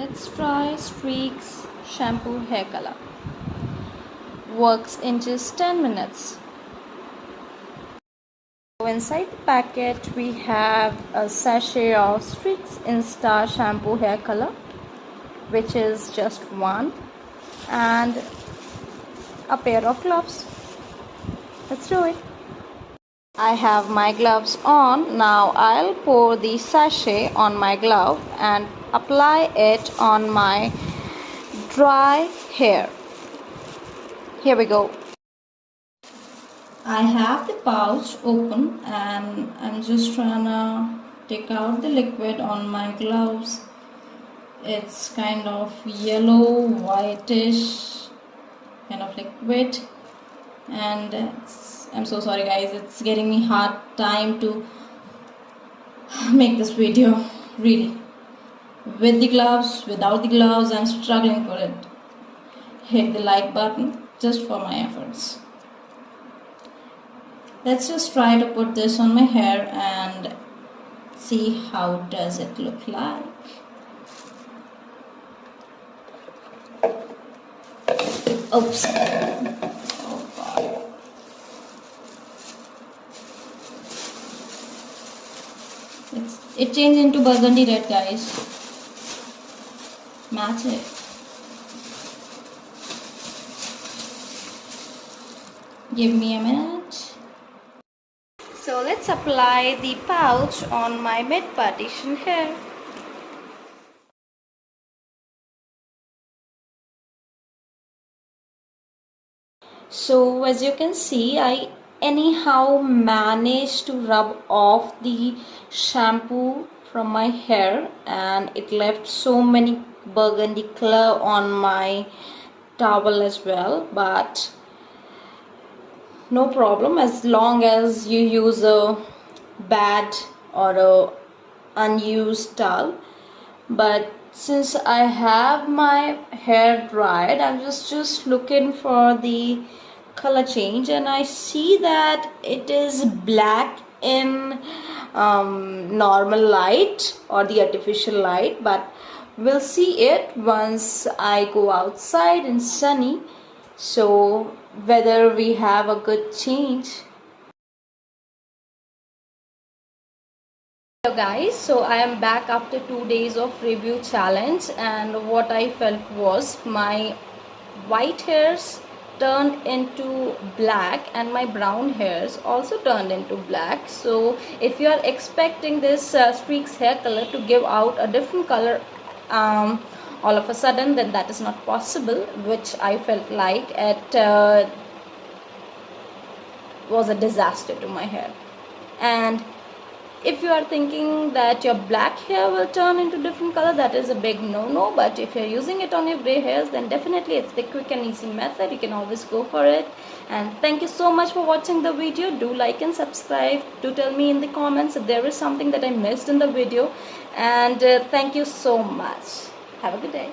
Let's try streax shampoo hair color. Works in just 10 minutes. So inside the packet we have a sachet of streax insta shampoo hair color, which is just one, and a pair of gloves. Let's do it. I have my gloves on. Now I'll pour the sachet on my glove and apply it on my dry hair. Here we go. I have the pouch open and I'm just trying to take out the liquid on my gloves. It's kind of yellow, whitish kind of liquid, and I'm so sorry guys, it's getting me hard time to make this video, really. With the gloves, without the gloves, I'm struggling for it. Hit the like button just for my efforts. Let's just try to put this on my hair and see how does it look like. Oops. Oh God. It changed into burgundy red, guys. Match it. Give me a minute. So let's apply the pouch on my mid partition hair. So as you can see, I anyhow managed to rub off the shampoo from my hair, and it left so many burgundy color on my towel as well, but no problem as long as you use a bad or a unused towel. But since I have my hair dried, I'm just looking for the color change, and I see that it is black in normal light or the artificial light, but we'll see it once I go outside in sunny, so whether we have a good change. Hello guys, so I am back after 2 days of review challenge, and what I felt was my white hairs turned into black and my brown hairs also turned into black. So if you are expecting this streax hair color to give out a different color all of a sudden, then that is not possible, which I felt like it was a disaster to my hair. And if you are thinking that your black hair will turn into different color, that is a big no-no. But if you're using it on your gray hairs, then definitely it's the quick and easy method. You can always go for it. And thank you so much for watching the video. Do like and subscribe. Do tell me in the comments if there is something that I missed in the video. And thank you so much. Have a good day.